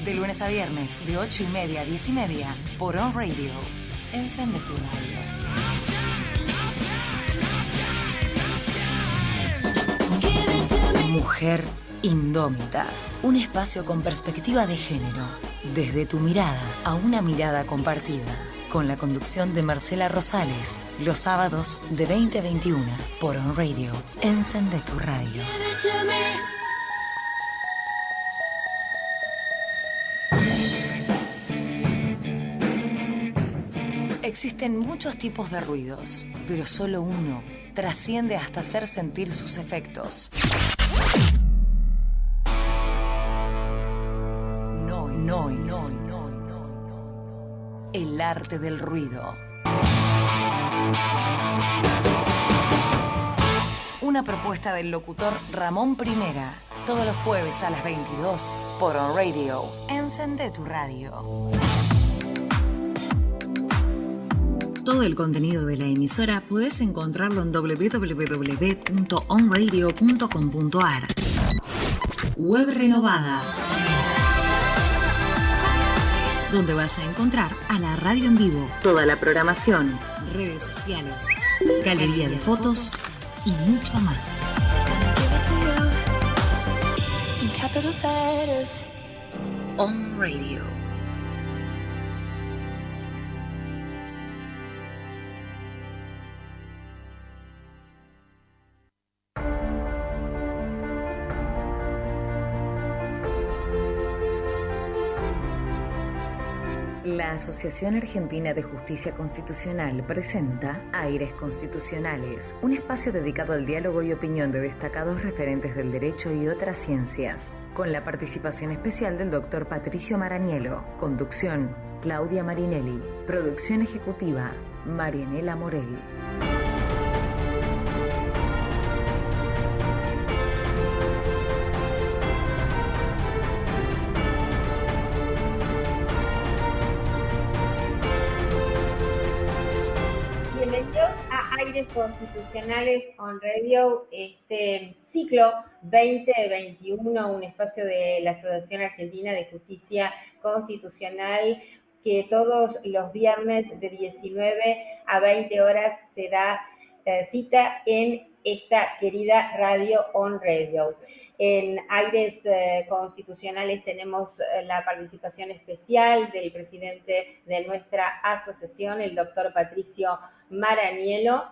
De lunes a viernes, de 8:30 a 10:30, por On Radio. Encende tu radio. Mujer Indómita. Un espacio con perspectiva de género. Desde tu mirada a una mirada compartida. Con la conducción de Marcela Rosales. Los sábados de 20 a 21. Por On Radio. Encende tu radio. Existen muchos tipos de ruidos, pero solo uno trasciende hasta hacer sentir sus efectos. Noise. El arte del ruido. Una propuesta del locutor Ramón Primera. Todos los jueves a las 22 por On Radio. Encende tu radio. Todo el contenido de la emisora podés encontrarlo en www.onradio.com.ar. Web renovada, donde vas a encontrar a la radio en vivo, toda la programación, redes sociales, galería de fotos y mucho más. On Radio. La Asociación Argentina de Justicia Constitucional presenta Aires Constitucionales, un espacio dedicado al diálogo y opinión de destacados referentes del derecho y otras ciencias, con la participación especial del doctor Patricio Maranielo. Conducción, Claudia Marinelli. Producción ejecutiva, Marianela Morel. Aires Constitucionales On Radio, este ciclo 2021, un espacio de la Asociación Argentina de Justicia Constitucional que todos los viernes de 19 a 20 horas se da cita en esta querida radio On Radio. En Aires Constitucionales tenemos la participación especial del presidente de nuestra asociación, el doctor Patricio Maranielo,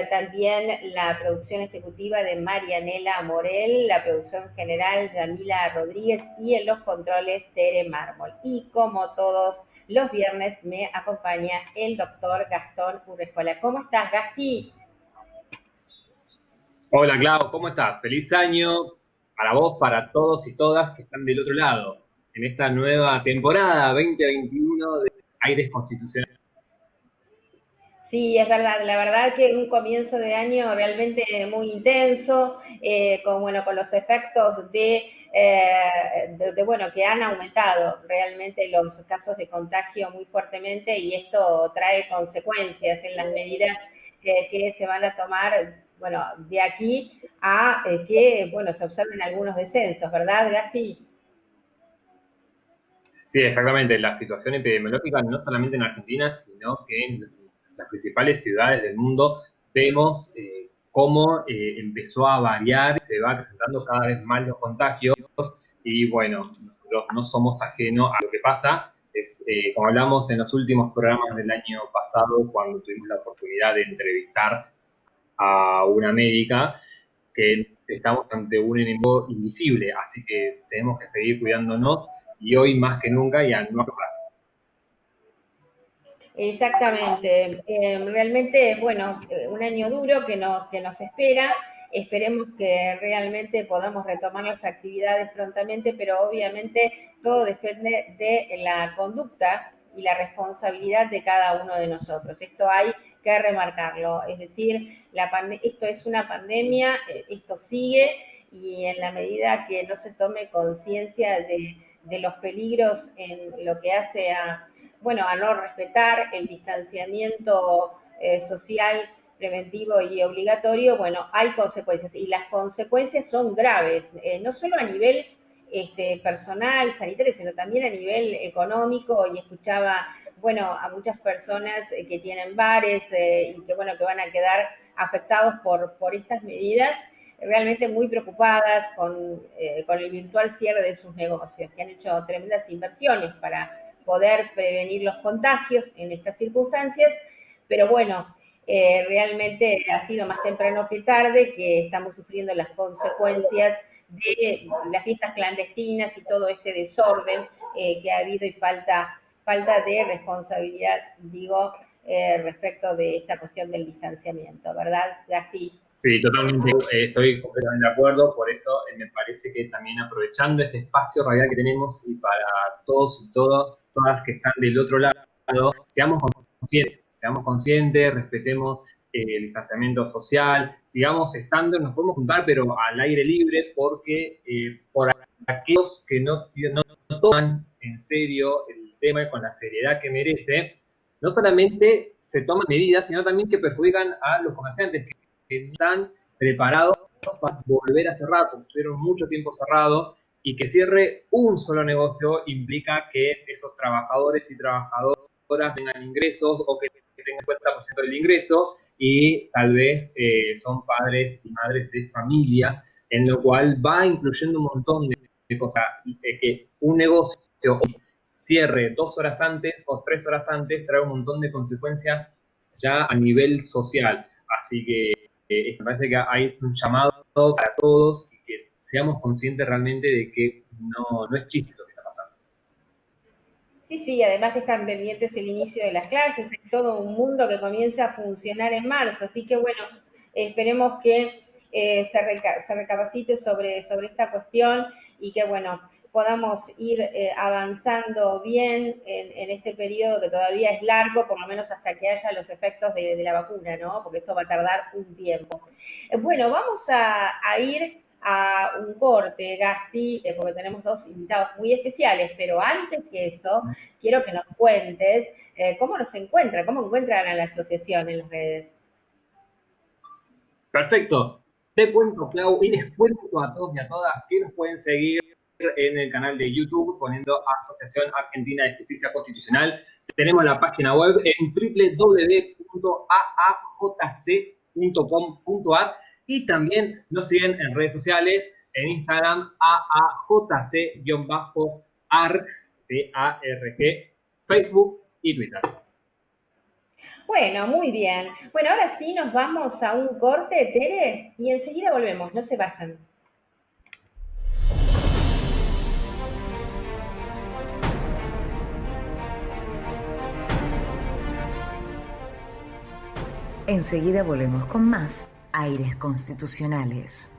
también la producción ejecutiva de Marianela Morel, la producción general Yamila Rodríguez y en los controles Tere Mármol. Y como todos los viernes me acompaña el doctor Gastón Urrejola. ¿Cómo estás, Gasti? Hola, Clau, ¿cómo estás? Feliz año para vos, para todos y todas que están del otro lado, en esta nueva temporada 2021 de Aires Constitucionales. Sí, es verdad, la verdad que un comienzo de año realmente muy intenso, con los efectos de que han aumentado realmente los casos de contagio muy fuertemente y esto trae consecuencias en las medidas que se van a tomar, de aquí a que se observen algunos descensos, ¿verdad, Gasti? Sí, exactamente. La situación epidemiológica no solamente en Argentina, sino que en las principales ciudades del mundo vemos cómo empezó a variar, se va presentando cada vez más los contagios y bueno, nosotros no somos ajenos a lo que pasa. Como hablamos en los últimos programas del año pasado, cuando tuvimos la oportunidad de entrevistar a una médica, que estamos ante un enemigo invisible, así que tenemos que seguir cuidándonos y hoy más que nunca y a no aflojar. Exactamente. Realmente, un año duro que nos espera. Esperemos que realmente podamos retomar las actividades prontamente, pero obviamente todo depende de la conducta y la responsabilidad de cada uno de nosotros. Esto hay que remarcarlo. Es decir, esto es una pandemia, esto sigue y en la medida que no se tome conciencia de los peligros en lo que hace a no respetar el distanciamiento social preventivo y obligatorio, hay consecuencias y las consecuencias son graves, no solo a nivel personal, sanitario, sino también a nivel económico, y escuchaba, bueno, a muchas personas que tienen bares y que, bueno, que van a quedar afectados por estas medidas, realmente muy preocupadas con el virtual cierre de sus negocios, que han hecho tremendas inversiones para poder prevenir los contagios en estas circunstancias, pero bueno, realmente ha sido más temprano que tarde que estamos sufriendo las consecuencias de las fiestas clandestinas y todo este desorden que ha habido, y falta de responsabilidad, digo, respecto de esta cuestión del distanciamiento, ¿verdad, Gasti? Sí, totalmente, estoy completamente de acuerdo, por eso me parece que también aprovechando este espacio radial que tenemos y para todos y todas que están del otro lado, seamos conscientes, respetemos el distanciamiento social, sigamos estando, nos podemos juntar, pero al aire libre, porque por aquellos que no toman en serio el tema con la seriedad que merece, no solamente se toman medidas, sino también que perjudican a los comerciantes que no están preparados para volver a cerrar, porque estuvieron mucho tiempo cerrados, y que cierre un solo negocio implica que esos trabajadores y trabajadoras tengan ingresos, o que tengan el 50% del ingreso, y tal vez son padres y madres de familias, en lo cual va incluyendo un montón de cosas, que un negocio cierre 2 horas antes o 3 horas antes trae un montón de consecuencias ya a nivel social. Así que me parece que hay un llamado para todos, y que seamos conscientes realmente de que no es chiste lo que está pasando. Sí, sí, además que están pendientes el inicio de las clases, hay todo un mundo que comienza a funcionar en marzo, así que bueno, esperemos que se recapacite sobre esta cuestión, y que bueno, podamos ir avanzando bien en este periodo que todavía es largo, por lo menos hasta que haya los efectos de la vacuna, ¿no? Porque esto va a tardar un tiempo. Bueno, vamos a ir a un corte, Gasti, porque tenemos dos invitados muy especiales, pero antes que eso, quiero que nos cuentes cómo encuentran a la asociación en las redes. Perfecto. Te cuento, Clau, y les cuento a todos y a todas que nos pueden seguir en el canal de YouTube poniendo Asociación Argentina de Justicia Constitucional. Tenemos la página web en www.aajc.com.ar, y también nos siguen en redes sociales, en Instagram aajc-arg, ¿sí? ARG, Facebook y Twitter. Bueno, muy bien. Bueno, ahora sí nos vamos a un corte, Tere, y enseguida volvemos, no se vayan. Enseguida volvemos con más Aires Constitucionales.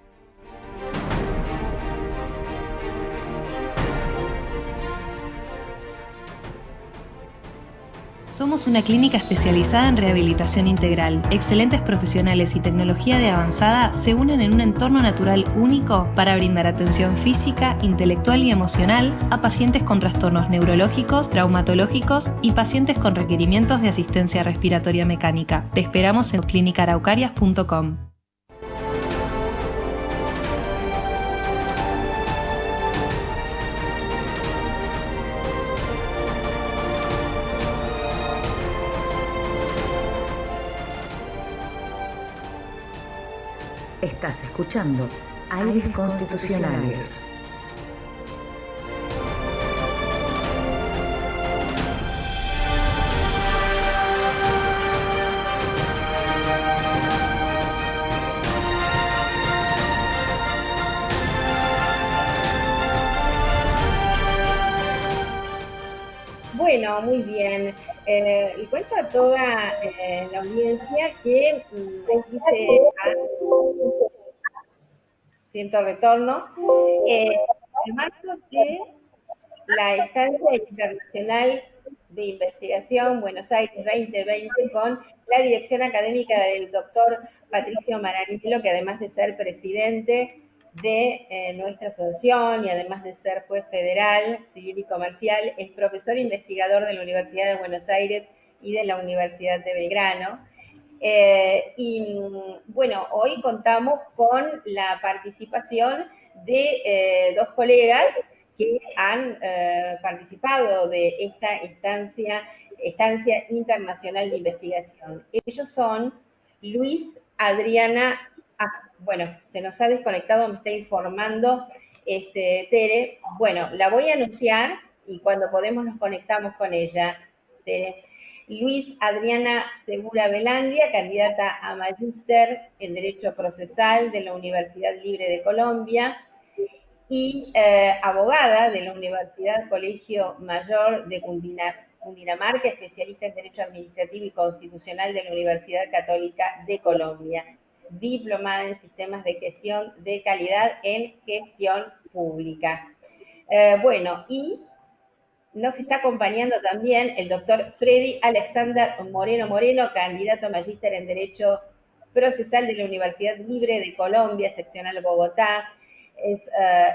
Somos una clínica especializada en rehabilitación integral. Excelentes profesionales y tecnología de avanzada se unen en un entorno natural único para brindar atención física, intelectual y emocional a pacientes con trastornos neurológicos, traumatológicos y pacientes con requerimientos de asistencia respiratoria mecánica. Te esperamos en clinicaraucarias.com. Estás escuchando Aires Constitucionales. Bueno, muy bien. Y cuento a toda la audiencia que siento retorno. En el marco de la Estancia Internacional de Investigación Buenos Aires 2020, con la dirección académica del doctor Patricio Maranello, que además de ser presidente de nuestra asociación y además de ser juez federal, civil y comercial, es profesor investigador de la Universidad de Buenos Aires y de la Universidad de Belgrano. Y bueno, hoy contamos con la participación de dos colegas que han participado de esta estancia internacional de investigación. Ellos son Luis, Adriana, bueno, se nos ha desconectado, me está informando Tere. Bueno, la voy a anunciar y cuando podemos nos conectamos con ella, Tere. Luis Adriana Segura Velandia, candidata a magíster en Derecho Procesal de la Universidad Libre de Colombia y abogada de la Universidad Colegio Mayor de Cundinamarca, especialista en Derecho Administrativo y Constitucional de la Universidad Católica de Colombia, diplomada en Sistemas de Gestión de Calidad en Gestión Pública. Bueno, y nos está acompañando también el doctor Freddy Alexander Moreno, candidato a magíster en Derecho Procesal de la Universidad Libre de Colombia, seccional Bogotá. Es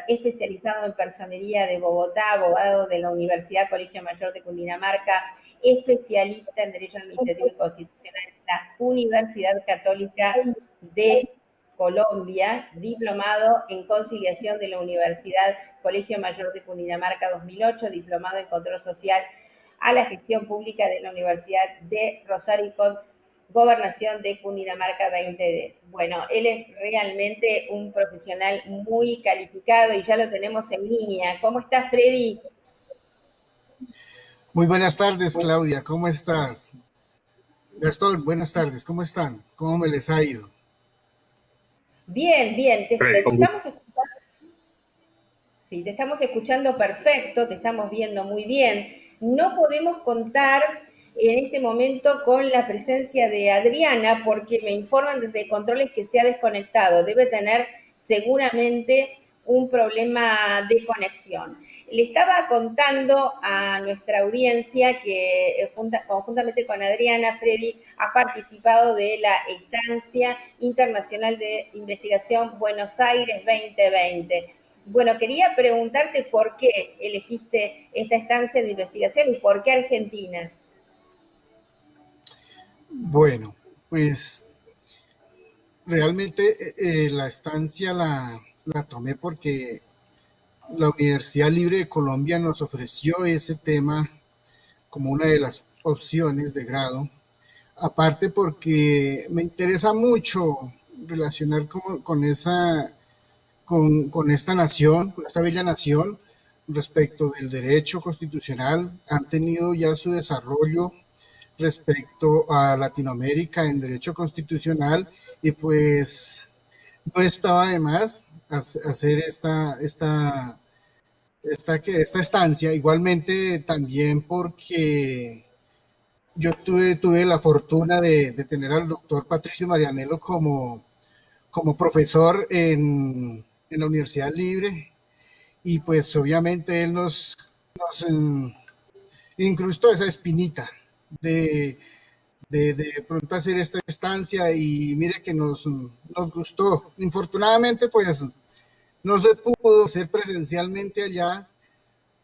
especializado en personería de Bogotá, abogado de la Universidad Colegio Mayor de Cundinamarca, especialista en Derecho Administrativo y Constitucional en la Universidad Católica de Colombia, diplomado en conciliación de la Universidad Colegio Mayor de Cundinamarca 2008, diplomado en control social a la gestión pública de la Universidad de Rosario con Gobernación de Cundinamarca 2010. Bueno, él es realmente un profesional muy calificado y ya lo tenemos en línea. ¿Cómo estás, Freddy? Muy buenas tardes, Claudia. ¿Cómo estás? Gastón, buenas tardes. ¿Cómo están? ¿Cómo me les ha ido? Bien, bien. Te estamos escuchando. Sí, te estamos escuchando perfecto, te estamos viendo muy bien. No podemos contar en este momento con la presencia de Adriana porque me informan desde Controles que se ha desconectado. Debe tener seguramente un problema de conexión. Le estaba contando a nuestra audiencia que conjuntamente con Adriana, Freddy ha participado de la Estancia Internacional de Investigación Buenos Aires 2020. Bueno, quería preguntarte por qué elegiste esta estancia de investigación y por qué Argentina. Bueno, pues realmente la estancia la tomé porque la Universidad Libre de Colombia nos ofreció ese tema como una de las opciones de grado. Aparte porque me interesa mucho relacionar con esta nación, con esta bella nación, respecto del derecho constitucional. Han tenido ya su desarrollo respecto a Latinoamérica en derecho constitucional y pues no estaba de más hacer esta estancia. Igualmente también porque yo tuve la fortuna de tener al doctor Patricio Marianello como profesor en la Universidad Libre y pues obviamente él nos incrustó esa espinita de pronto hacer esta estancia y mire que nos gustó. Infortunadamente pues no se pudo hacer presencialmente allá.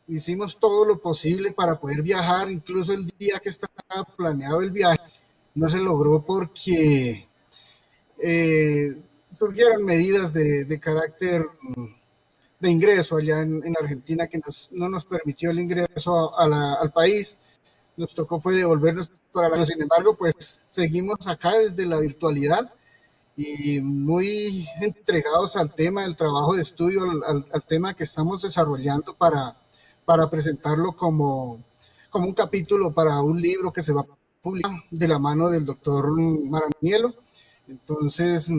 Hicimos todo lo posible para poder viajar, incluso el día que estaba planeado el viaje no se logró porque surgieron medidas de carácter de ingreso allá en Argentina que no nos permitió el ingreso al país. Nos tocó fue devolvernos para la... Sin embargo, pues seguimos acá desde la virtualidad y muy entregados al tema del trabajo de estudio, al tema que estamos desarrollando para presentarlo como un capítulo para un libro que se va a publicar de la mano del doctor Marianello. Entonces,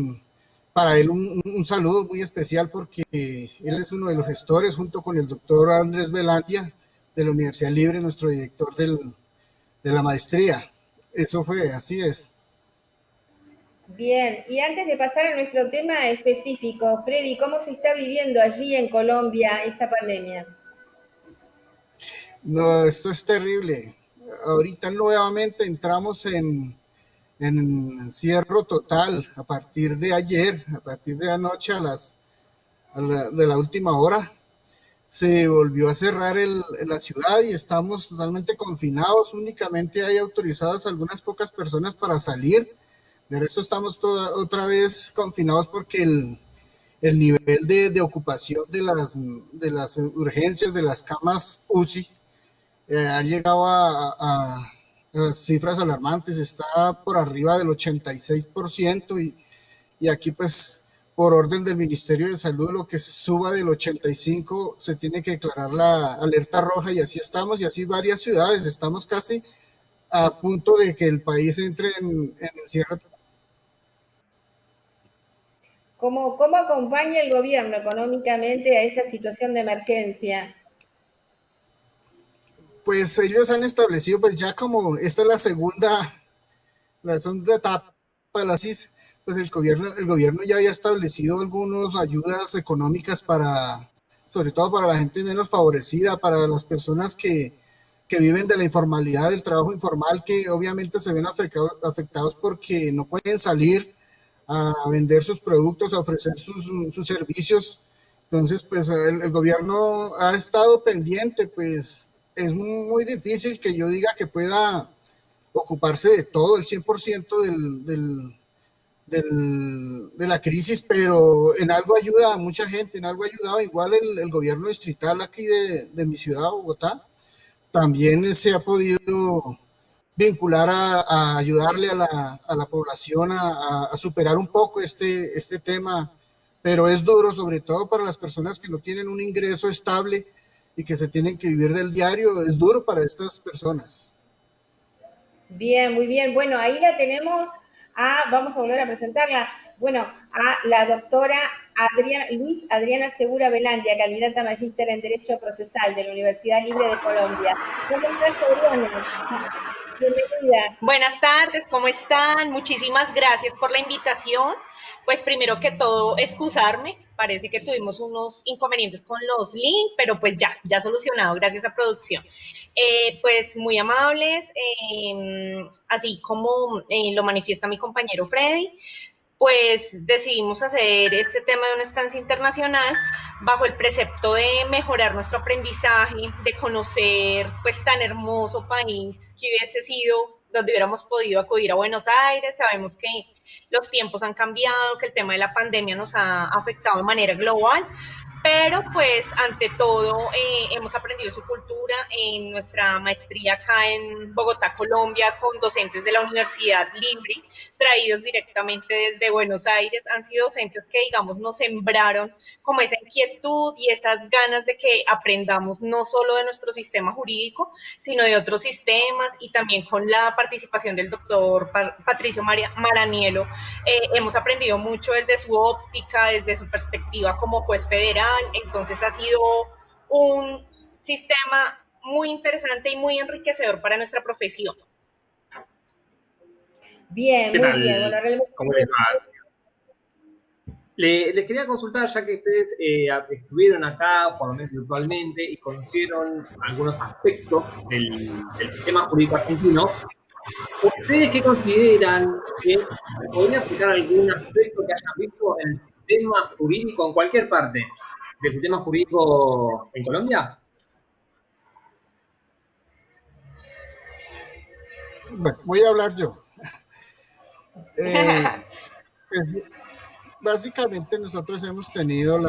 para él un saludo muy especial porque él es uno de los gestores junto con el doctor Andrés Velandia de la Universidad Libre, nuestro director de la maestría. Eso fue, así es. Bien, y antes de pasar a nuestro tema específico, Freddy, ¿cómo se está viviendo allí en Colombia esta pandemia? No, esto es terrible. Ahorita nuevamente entramos en encierro total a partir de ayer, a partir de anoche de la última hora. Se volvió a cerrar la ciudad y estamos totalmente confinados. Únicamente hay autorizadas algunas pocas personas para salir. De resto estamos otra vez confinados porque el nivel de ocupación de las urgencias, de las camas UCI, ha llegado a cifras alarmantes, está por arriba del 86% y aquí pues por orden del Ministerio de Salud lo que suba del 85 se tiene que declarar la alerta roja y así estamos y así varias ciudades, estamos casi a punto de que el país entre en encierro. ¿Cómo acompaña el gobierno económicamente a esta situación de emergencia? Pues ellos han establecido, pues ya como esta es la segunda etapa de la CIS, pues el gobierno ya había establecido algunas ayudas económicas sobre todo para la gente menos favorecida, para las personas que viven de la informalidad, del trabajo informal, que obviamente se ven afectados porque no pueden salir a vender sus productos, a ofrecer sus servicios. Entonces, pues el gobierno ha estado pendiente, pues es muy difícil que yo diga que pueda ocuparse de todo, el 100% de la crisis, pero en algo ayuda a mucha gente, en algo ha ayudado igual el gobierno distrital aquí de mi ciudad, Bogotá, también se ha podido vincular a ayudarle a la población a superar un poco este tema, pero es duro sobre todo para las personas que no tienen un ingreso estable y que se tienen que vivir del diario, es duro para estas personas. Bien, muy bien. Bueno, ahí la tenemos vamos a volver a presentarla, bueno, a la doctora Luis Adriana Segura Belandia, candidata a magíster en Derecho Procesal de la Universidad Libre de Colombia. ¿Cómo estás, Adriana? Bienvenida. Buenas tardes, ¿cómo están? Muchísimas gracias por la invitación. Pues primero que todo, excusarme. Parece que tuvimos unos inconvenientes con los links, pero pues ya solucionado, gracias a producción. Pues muy amables, así como lo manifiesta mi compañero Freddy, pues decidimos hacer este tema de una estancia internacional bajo el precepto de mejorar nuestro aprendizaje, de conocer pues tan hermoso país que hubiese sido donde hubiéramos podido acudir a Buenos Aires. Sabemos que los tiempos han cambiado, que el tema de la pandemia nos ha afectado de manera global, pero pues ante todo hemos aprendido su cultura en nuestra maestría acá en Bogotá, Colombia, con docentes de la Universidad Libre, traídos directamente desde Buenos Aires. Han sido docentes que, digamos, nos sembraron como esa inquietud y esas ganas de que aprendamos no solo de nuestro sistema jurídico, sino de otros sistemas, y también con la participación del doctor Patricio Maranielo hemos aprendido mucho desde su óptica, desde su perspectiva como juez federal. Entonces ha sido un sistema muy interesante y muy enriquecedor para nuestra profesión. Bien, muy bien. Bueno, ¿Cómo les va? Les quería consultar, ya que ustedes estuvieron acá, por lo menos virtualmente, y conocieron algunos aspectos del sistema jurídico argentino. ¿Ustedes qué consideran que podría aplicar algún aspecto que hayan visto en el sistema jurídico en cualquier parte del sistema jurídico en Colombia? Bueno, voy a hablar yo. Pues, básicamente nosotros hemos tenido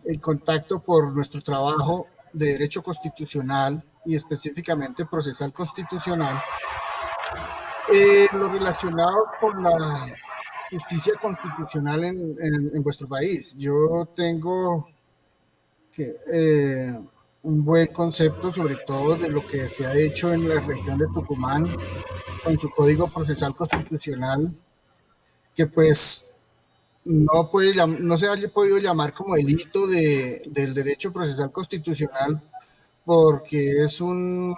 el contacto por nuestro trabajo de derecho constitucional y específicamente procesal constitucional, lo relacionado con la justicia constitucional en vuestro país. Yo tengo un buen concepto sobre todo de lo que se ha hecho en la región de Tucumán con su código procesal constitucional, que pues no se haya podido llamar como el hito del derecho procesal constitucional porque es una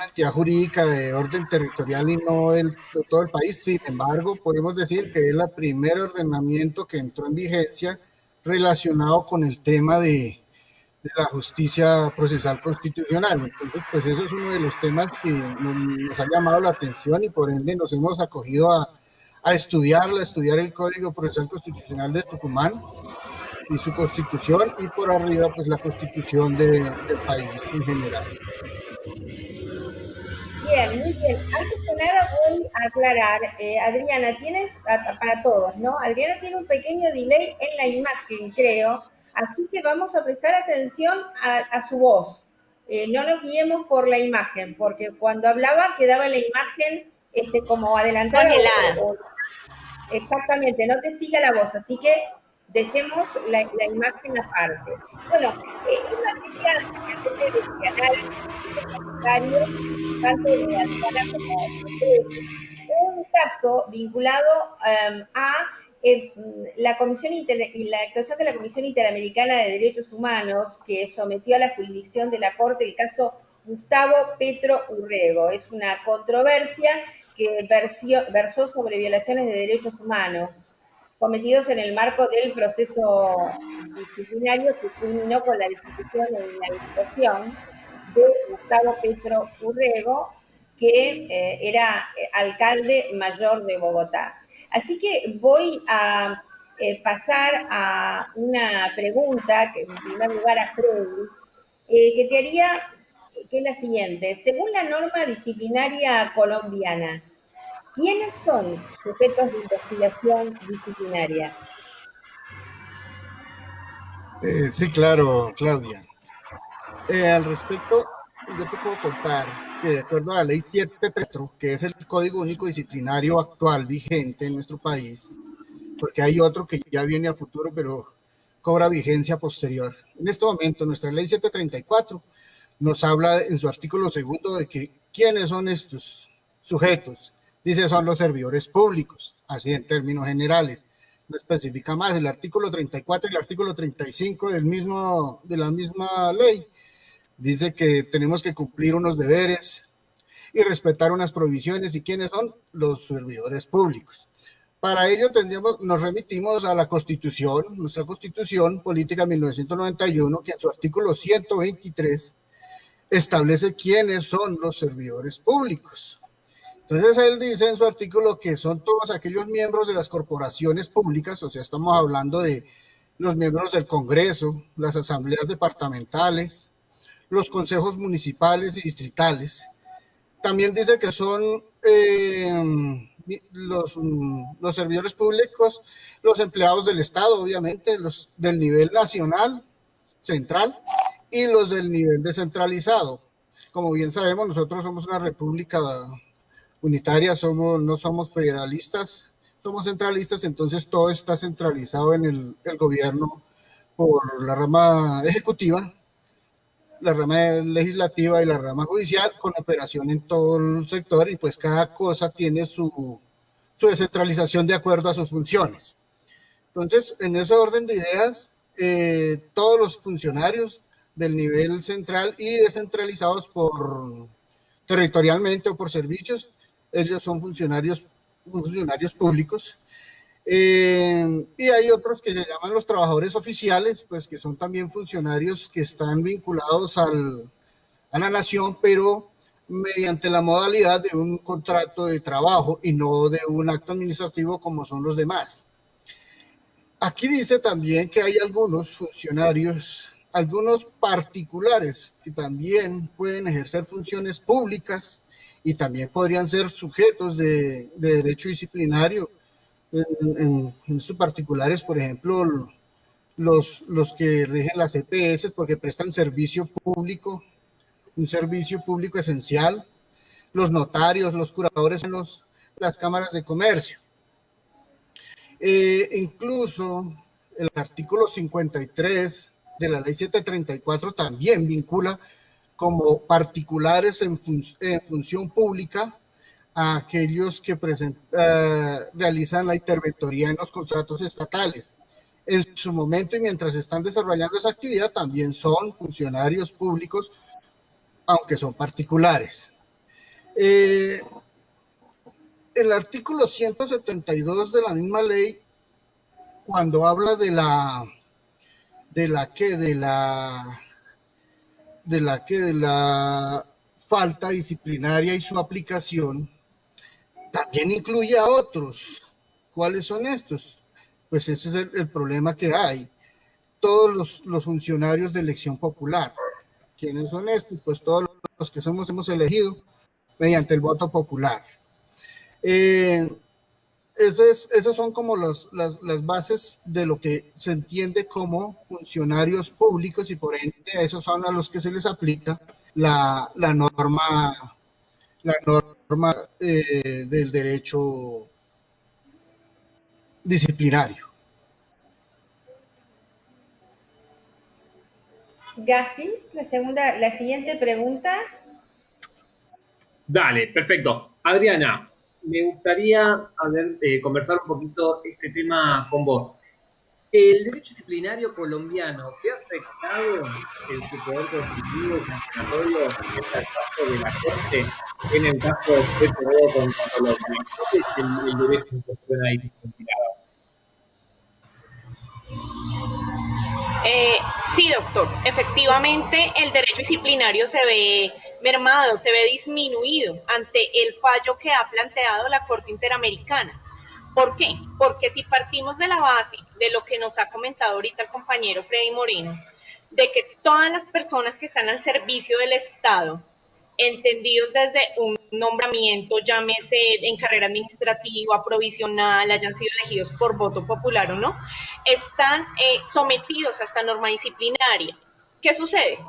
entidad jurídica de orden territorial y no de todo el país. Sin embargo, podemos decir que es el primer ordenamiento que entró en vigencia relacionado con el tema de la justicia procesal constitucional. Entonces, pues eso es uno de los temas que nos ha llamado la atención y por ende nos hemos acogido a estudiar el Código Procesal Constitucional de Tucumán y su constitución, y por arriba pues la constitución del país en general. Bien, muy bien. Antes que nada voy a aclarar, Adriana, tienes, para todos, ¿no? Adriana tiene un pequeño delay en la imagen, creo, así que vamos a prestar atención a su voz. No nos guiemos por la imagen, porque cuando hablaba quedaba la imagen como adelantada Congelada. exactamente, no te siga la voz, así que dejemos la imagen aparte. Bueno, en materia de análisis tanto de Adriana como de un caso vinculado a la la actuación de la Comisión Interamericana de Derechos Humanos, que sometió a la jurisdicción de la Corte el caso Gustavo Petro Urrego. Es una controversia que versó sobre violaciones de derechos humanos cometidos en el marco del proceso disciplinario que culminó con la destitución e inhabilitación de Gustavo Petro Urrego, que era alcalde mayor de Bogotá. Así que voy a pasar a una pregunta, que en primer lugar a Freddy, que te haría, que es la siguiente. Según la norma disciplinaria colombiana, ¿quiénes son sujetos de investigación disciplinaria? Sí, claro, Claudia. Al respecto, yo te puedo contar que de acuerdo a la ley 734, que es el Código Único Disciplinario actual vigente en nuestro país, porque hay otro que ya viene a futuro, pero cobra vigencia posterior. En este momento, nuestra ley 734 nos habla en su artículo segundo de que quiénes son estos sujetos. Dice, son los servidores públicos, así en términos generales. No especifica más. El artículo 34 y el artículo 35 de la misma ley dice que tenemos que cumplir unos deberes y respetar unas provisiones. ¿Y quiénes son? Los servidores públicos. Para ello nos remitimos a la Constitución, nuestra Constitución Política 1991, que en su artículo 123 establece quiénes son los servidores públicos. Entonces él dice en su artículo que son todos aquellos miembros de las corporaciones públicas, o sea, estamos hablando de los miembros del Congreso, las asambleas departamentales, los consejos municipales y distritales. También dice que son los servidores públicos, los empleados del Estado, obviamente, los del nivel nacional, central, y los del nivel descentralizado. Como bien sabemos, nosotros somos una república unitaria, no somos federalistas, somos centralistas, entonces todo está centralizado en el gobierno por la rama ejecutiva, la rama legislativa y la rama judicial, con operación en todo el sector, y pues cada cosa tiene su descentralización de acuerdo a sus funciones. Entonces, en ese orden de ideas, todos los funcionarios del nivel central y descentralizados territorialmente o por servicios, ellos son funcionarios públicos. Y hay otros que se llaman los trabajadores oficiales, pues que son también funcionarios que están vinculados a la nación, pero mediante la modalidad de un contrato de trabajo y no de un acto administrativo como son los demás. Aquí dice también que hay algunos funcionarios, algunos particulares, que también pueden ejercer funciones públicas y también podrían ser sujetos de derecho disciplinario. En sus particulares, por ejemplo, los que rigen las EPS porque prestan servicio público, un servicio público esencial, los notarios, los curadores en las cámaras de comercio. Incluso el artículo 53 de la ley 734 también vincula como particulares en función pública a aquellos que realizan la interventoría en los contratos estatales. En su momento y mientras están desarrollando esa actividad también son funcionarios públicos, aunque son particulares. El artículo 172 de la misma ley, cuando habla de la falta disciplinaria y su aplicación, también incluye a otros. ¿Cuáles son estos? Pues ese es el problema que hay. Todos los funcionarios de elección popular. ¿Quiénes son estos? Pues todos los que hemos elegido mediante el voto popular. Esas son como las bases de lo que se entiende como funcionarios públicos, y por ende a esos son a los que se les aplica la norma del derecho disciplinario. Gasti, la siguiente pregunta. Dale, perfecto. Adriana, me gustaría conversar un poquito este tema con vos. ¿El derecho disciplinario colombiano te ha afectado en su poder coercitivo y sancionatorio en el caso de la Corte, en el caso de Petro contra Colombia? ¿Cuál es el derecho en cuestión ahí disciplinado? Sí, doctor. Efectivamente, el derecho disciplinario se ve mermado, se ve disminuido ante el fallo que ha planteado la Corte Interamericana. ¿Por qué? Porque si partimos de la base de lo que nos ha comentado ahorita el compañero Freddy Moreno, de que todas las personas que están al servicio del Estado, entendidos desde un nombramiento, llámese en carrera administrativa, provisional, hayan sido elegidos por voto popular o no, están sometidos a esta norma disciplinaria. ¿Qué sucede?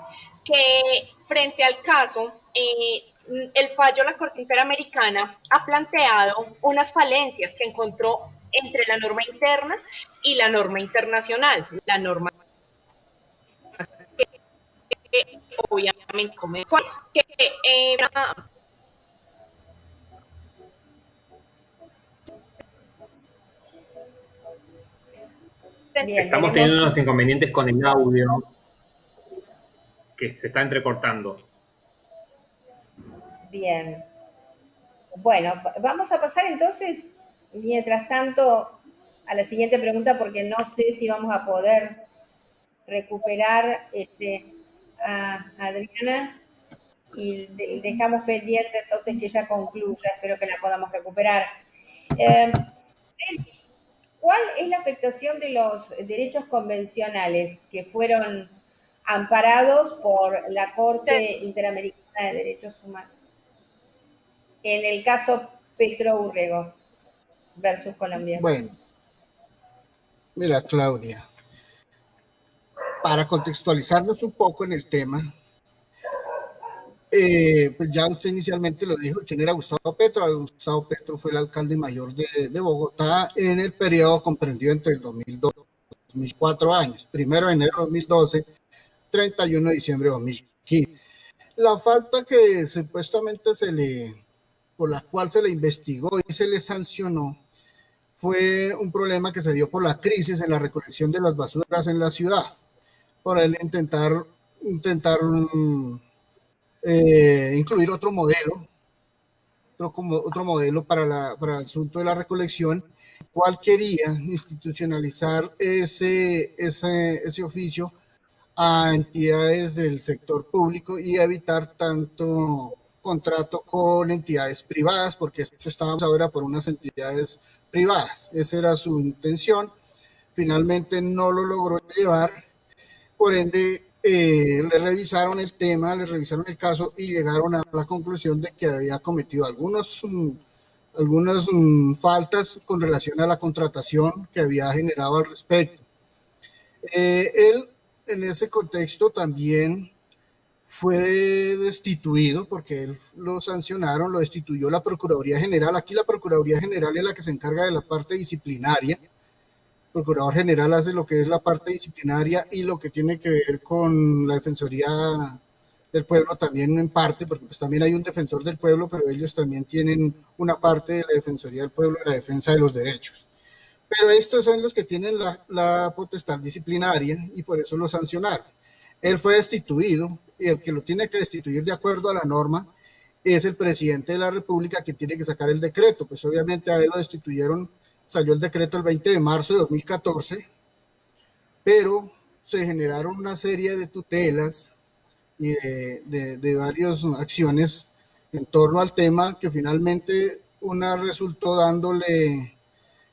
Que frente al caso, el fallo de la Corte Interamericana ha planteado unas falencias que encontró entre la norma interna y la norma internacional. La norma que obviamente que Bien, Estamos teniendo unos inconvenientes con el audio que se está entrecortando. Bien. Bueno, vamos a pasar entonces, mientras tanto, a la siguiente pregunta, porque no sé si vamos a poder recuperar a Adriana, y dejamos pendiente entonces que ella concluya, espero que la podamos recuperar. ¿Cuál es la afectación de los derechos convencionales que fueron amparados por la Corte Interamericana de Derechos Humanos en el caso Petro Urrego versus Colombia? Bueno, mira, Claudia, para contextualizarnos un poco en el tema, pues ya usted inicialmente lo dijo, ¿quién era Gustavo Petro? Gustavo Petro fue el alcalde mayor de Bogotá en el periodo comprendido entre el 2002 y 2004 años, 1 de enero de 2012, 31 de diciembre de 2015. La falta que supuestamente por la cual se le investigó y se le sancionó fue un problema que se dio por la crisis en la recolección de las basuras en la ciudad, por el intentar incluir otro modelo para el asunto de la recolección, cual quería institucionalizar ese oficio a entidades del sector público y evitar tanto contrato con entidades privadas, porque esto estaba ahora por unas entidades privadas. Esa era su intención. Finalmente no lo logró llevar, por ende le revisaron el tema, le revisaron el caso y llegaron a la conclusión de que había cometido algunas faltas con relación a la contratación que había generado al respecto. Él, en ese contexto, también fue destituido, porque él lo sancionaron, lo destituyó la Procuraduría General. Aquí la Procuraduría General es la que se encarga de la parte disciplinaria. El Procurador General hace lo que es la parte disciplinaria y lo que tiene que ver con la Defensoría del Pueblo también en parte, porque pues también hay un defensor del pueblo, pero ellos también tienen una parte de la Defensoría del Pueblo y la defensa de los derechos. Pero estos son los que tienen la potestad disciplinaria y por eso lo sancionaron. Él fue destituido y el que lo tiene que destituir de acuerdo a la norma es el presidente de la República, que tiene que sacar el decreto. Pues obviamente a él lo destituyeron, salió el decreto el 20 de marzo de 2014, pero se generaron una serie de tutelas y de varias acciones en torno al tema, que finalmente una resultó dándole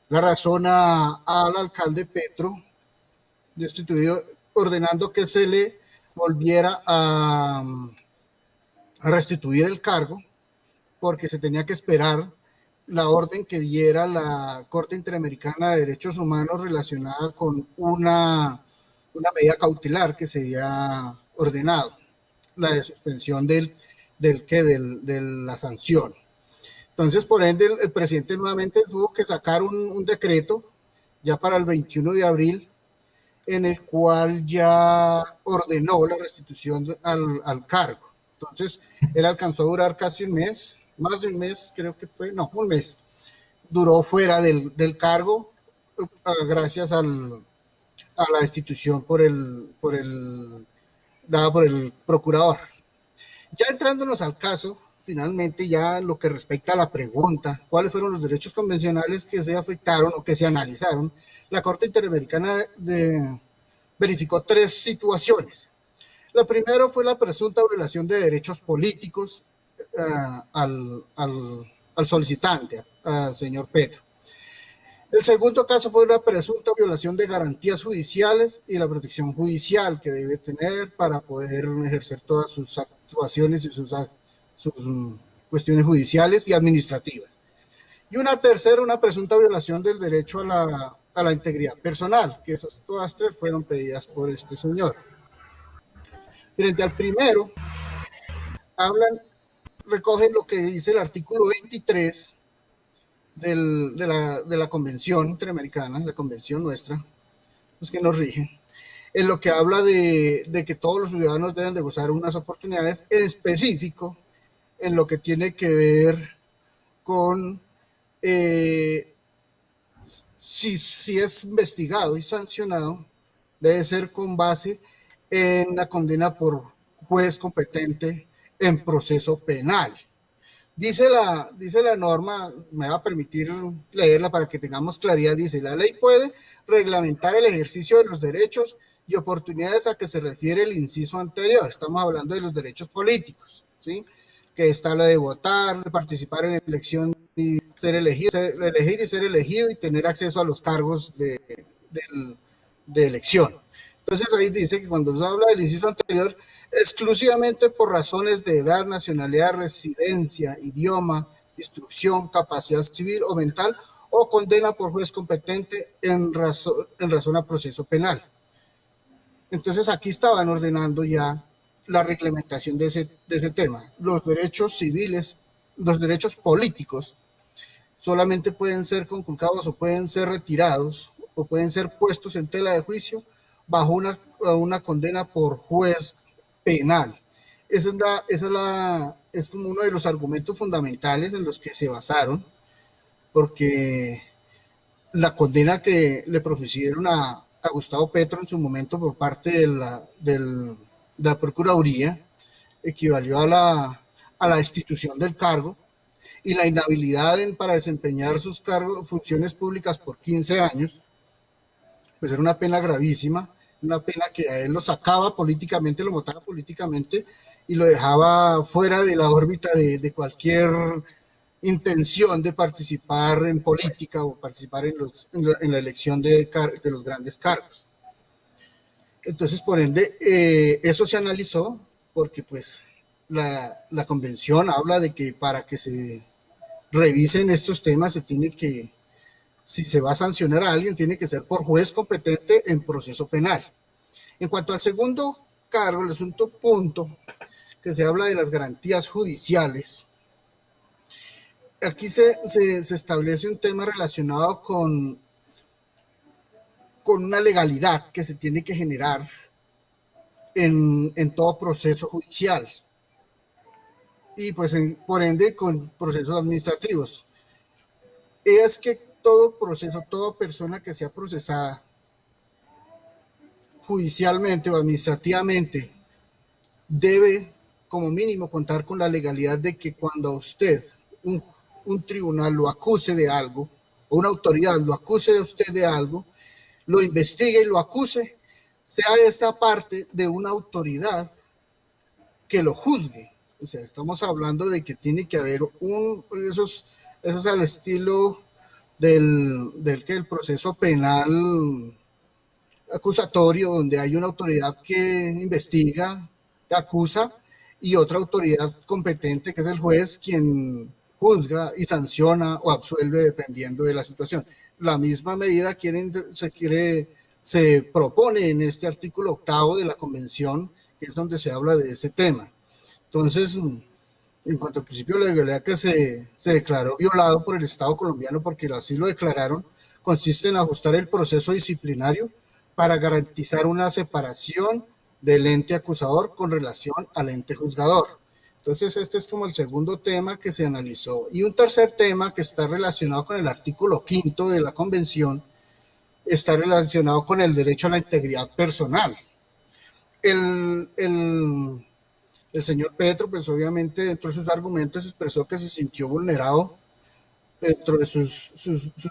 la razón al alcalde Petro, destituido, ordenando que se le volviera a restituir el cargo, porque se tenía que esperar la orden que diera la Corte Interamericana de Derechos Humanos relacionada con una medida cautelar que se había ordenado, la de suspensión de la sanción. Entonces, por ende, el presidente nuevamente tuvo que sacar un decreto ya para el 21 de abril, en el cual ya ordenó la restitución al cargo. Entonces, él alcanzó a durar casi un mes, más de un mes, creo que fue, no, un mes. Duró fuera del cargo gracias a la destitución dada por el procurador. Ya entrándonos al caso, finalmente ya lo que respecta a la pregunta, ¿cuáles fueron los derechos convencionales que se afectaron o que se analizaron? La Corte Interamericana verificó 3 situaciones. La primera fue la presunta violación de derechos políticos al solicitante, al señor Petro. El segundo caso fue la presunta violación de garantías judiciales y la protección judicial que debe tener para poder ejercer todas sus actuaciones y sus cuestiones judiciales y administrativas. Y una tercera, una presunta violación del derecho a la integridad personal, que esas todas 3 fueron pedidas por este señor. Frente al primero, recogen lo que dice el artículo 23 de la Convención Interamericana, la Convención nuestra, pues que nos rige, en lo que habla de que todos los ciudadanos deben de gozar unas oportunidades, en específico en lo que tiene que ver con si es investigado y sancionado, debe ser con base en la condena por juez competente en proceso penal. Dice la norma, me va a permitir leerla para que tengamos claridad, dice: la ley puede reglamentar el ejercicio de los derechos y oportunidades a que se refiere el inciso anterior. Estamos hablando de los derechos políticos, ¿sí? Que está la de votar, de participar en elección y elegir y ser elegido y tener acceso a los cargos de elección. Entonces ahí dice que cuando se habla del inciso anterior, exclusivamente por razones de edad, nacionalidad, residencia, idioma, instrucción, capacidad civil o mental, o condena por juez competente en razón a proceso penal. Entonces aquí estaban ordenando ya la reglamentación de ese tema. Los derechos civiles, los derechos políticos, solamente pueden ser conculcados o pueden ser retirados o pueden ser puestos en tela de juicio bajo una condena por juez penal. Es como uno de los argumentos fundamentales en los que se basaron, porque la condena que le profirieron a Gustavo Petro en su momento por parte de la Procuraduría equivalió a la destitución del cargo y la inhabilidad para desempeñar sus funciones públicas por 15 años, pues era una pena gravísima, una pena que a él lo sacaba políticamente, lo mataba políticamente y lo dejaba fuera de la órbita de cualquier intención de participar en política o participar en la elección de los grandes cargos. Entonces, por ende, eso se analizó porque pues la convención habla de que para que se revisen estos temas se tiene que, si se va a sancionar a alguien, tiene que ser por juez competente en proceso penal. En cuanto al segundo cargo, el asunto punto, que se habla de las garantías judiciales, aquí se establece un tema relacionado con una legalidad que se tiene que generar en todo proceso judicial y pues por ende con procesos administrativos. Es que todo proceso, toda persona que sea procesada judicialmente o administrativamente debe como mínimo contar con la legalidad de que cuando a usted un tribunal lo acuse de algo o una autoridad lo acuse de usted de algo, lo investigue y lo acuse, sea esta parte de una autoridad que lo juzgue. O sea, estamos hablando de que tiene que haber esos al estilo del proceso penal acusatorio, donde hay una autoridad que investiga, que acusa, y otra autoridad competente, que es el juez, quien juzga y sanciona o absuelve dependiendo de la situación. La misma medida se propone en este artículo 8º de la Convención, que es donde se habla de ese tema. Entonces, en cuanto al principio de legalidad que se declaró violado por el Estado colombiano, porque así lo declararon, consiste en ajustar el proceso disciplinario para garantizar una separación del ente acusador con relación al ente juzgador. Entonces, este es como el segundo tema que se analizó. Y un tercer tema que está relacionado con el artículo 5º de la Convención está relacionado con el derecho a la integridad personal. El señor Petro, pues obviamente dentro de sus argumentos expresó que se sintió vulnerado dentro de sus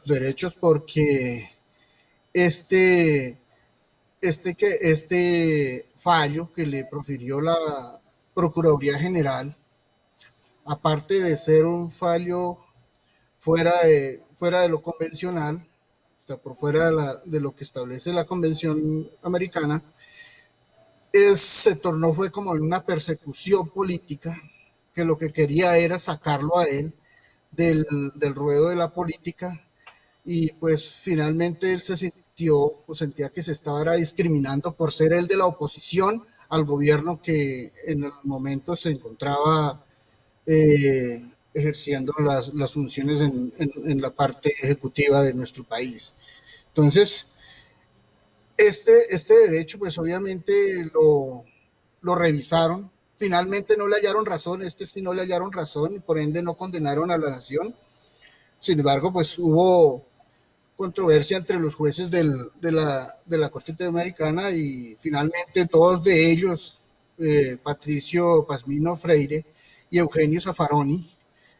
derechos porque este fallo que le profirió la Procuraduría General, aparte de ser un fallo fuera de lo convencional, está por fuera de lo que establece la Convención Americana, se tornó, fue como una persecución política, que lo que quería era sacarlo a él del ruedo de la política, y pues finalmente él sentía que se estaba discriminando por ser él de la oposición al gobierno que en el momento se encontraba ejerciendo las funciones en la parte ejecutiva de nuestro país. Entonces, este derecho, pues obviamente lo revisaron. Finalmente no le hallaron razón, sí no le hallaron razón, y por ende no condenaron a la nación. Sin embargo, pues hubo controversia entre los jueces de la Corte Interamericana, y finalmente dos de ellos, Patricio Pasmino Freire y Eugenio Zaffaroni,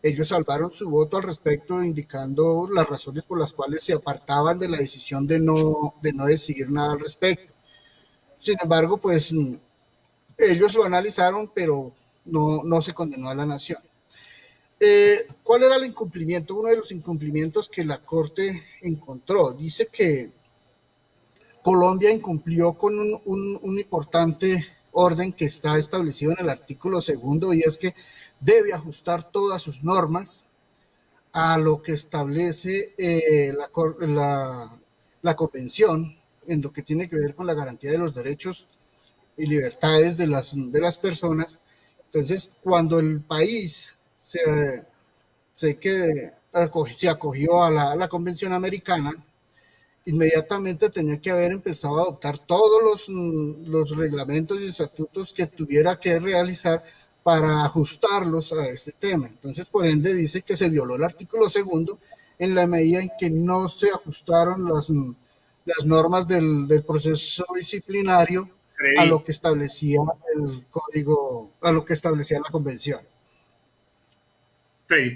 ellos salvaron su voto al respecto, indicando las razones por las cuales se apartaban de la decisión de no decidir nada al respecto. Sin embargo, pues ellos lo analizaron, pero no se condenó a la nación. ¿Cuál era el incumplimiento? Uno de los incumplimientos que la Corte encontró, dice que Colombia incumplió con un importante orden que está establecido en el artículo 2, y es que debe ajustar todas sus normas a lo que establece la Convención en lo que tiene que ver con la garantía de los derechos y libertades de las personas. Entonces, cuando el país se acogió a la Convención Americana, inmediatamente tenía que haber empezado a adoptar todos los reglamentos y estatutos que tuviera que realizar para ajustarlos a este tema. Entonces, por ende, dice que se violó el artículo 2 en la medida en que no se ajustaron las normas del proceso disciplinario a lo que establecía el código, a lo que establecía la convención. Freddy,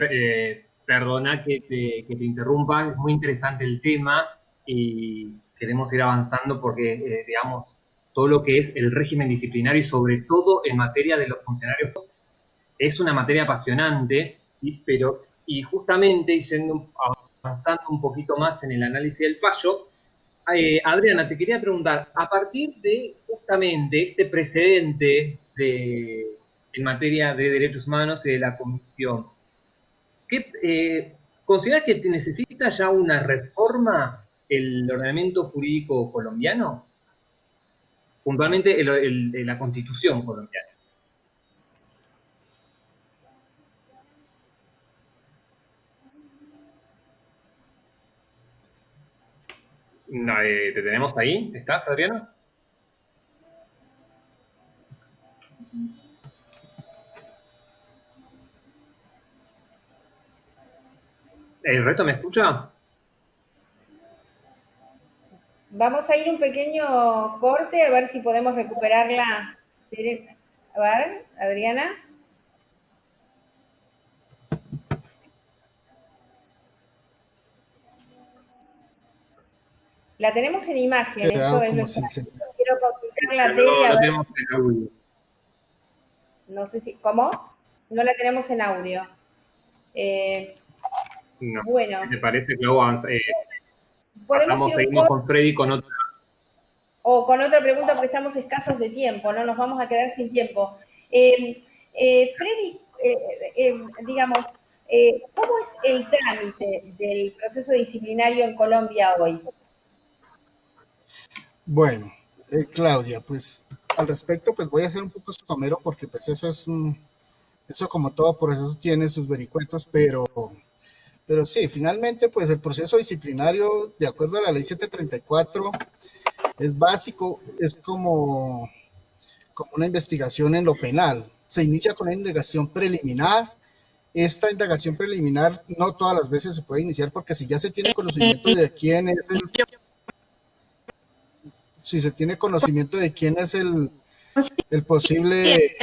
perdona que te interrumpa, es muy interesante el tema y queremos ir avanzando porque, digamos, todo lo que es el régimen disciplinario y sobre todo en materia de los funcionarios es una materia apasionante, y justamente avanzando un poquito más en el análisis del fallo, Adriana, te quería preguntar, a partir de justamente este precedente en materia de derechos humanos y de la Comisión, ¿consideras que necesita ya una reforma el ordenamiento jurídico colombiano? Puntualmente la Constitución colombiana. No, ¿te tenemos ahí? ¿Estás, Adriana? ¿El resto me escucha? Vamos a ir un pequeño corte a ver si podemos recuperarla. A ver, Adriana. La tenemos en imagen, esto es lo que quiero complicar la tele. No la tenemos en audio. No sé si, ¿cómo? No la tenemos en audio. No. Bueno. ¿Me parece que luego seguimos con Freddy con otra? O con otra pregunta porque estamos escasos de tiempo, ¿no? Nos vamos a quedar sin tiempo. Freddy, digamos, ¿Cómo es el trámite del proceso disciplinario en Colombia hoy? Bueno, Claudia, pues al respecto, pues voy a ser un poco somero porque pues eso como todo proceso tiene sus vericuetos, pero sí, finalmente pues el proceso disciplinario, de acuerdo a la ley 734, es básico, es como una investigación en lo penal. Se inicia con una indagación preliminar. Esta indagación preliminar no todas las veces se puede iniciar porque si ya se tiene conocimiento de quién es si se tiene conocimiento de quién es el posible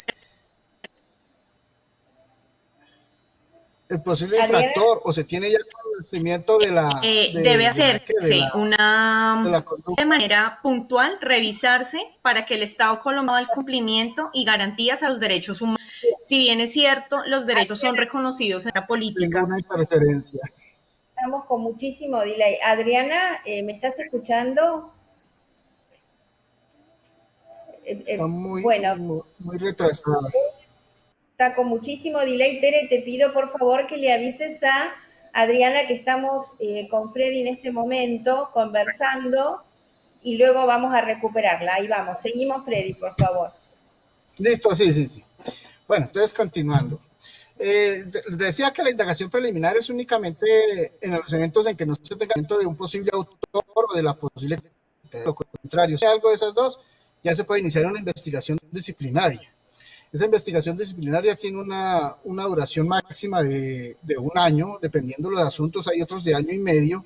Adriana, infractor o se tiene ya conocimiento de Debe hacerse de una la conducta. de manera puntual, revisarse para que el Estado colombiano haga el cumplimiento y garantías a los derechos humanos. Si bien es cierto, los derechos son reconocidos en la política. Ninguna interferencia. estamos con muchísimo delay. Adriana, ¿me estás escuchando? Está muy, Bueno, muy, muy retrasada. está con muchísimo delay. Tere, te pido por favor que le avises a Adriana que estamos con Freddy en este momento conversando y luego vamos a recuperarla. Ahí vamos. Seguimos, Freddy, por favor. Listo, sí, sí, sí. Bueno, entonces continuando. Decía que la indagación preliminar es únicamente en los eventos en que no se tenga conocimiento de un posible autor o de la posible. Lo contrario, si hay algo de esas dos, ya se puede iniciar una investigación disciplinaria. Esa investigación disciplinaria tiene una duración máxima de 1 año, dependiendo de los asuntos. Hay otros de 1 año y medio,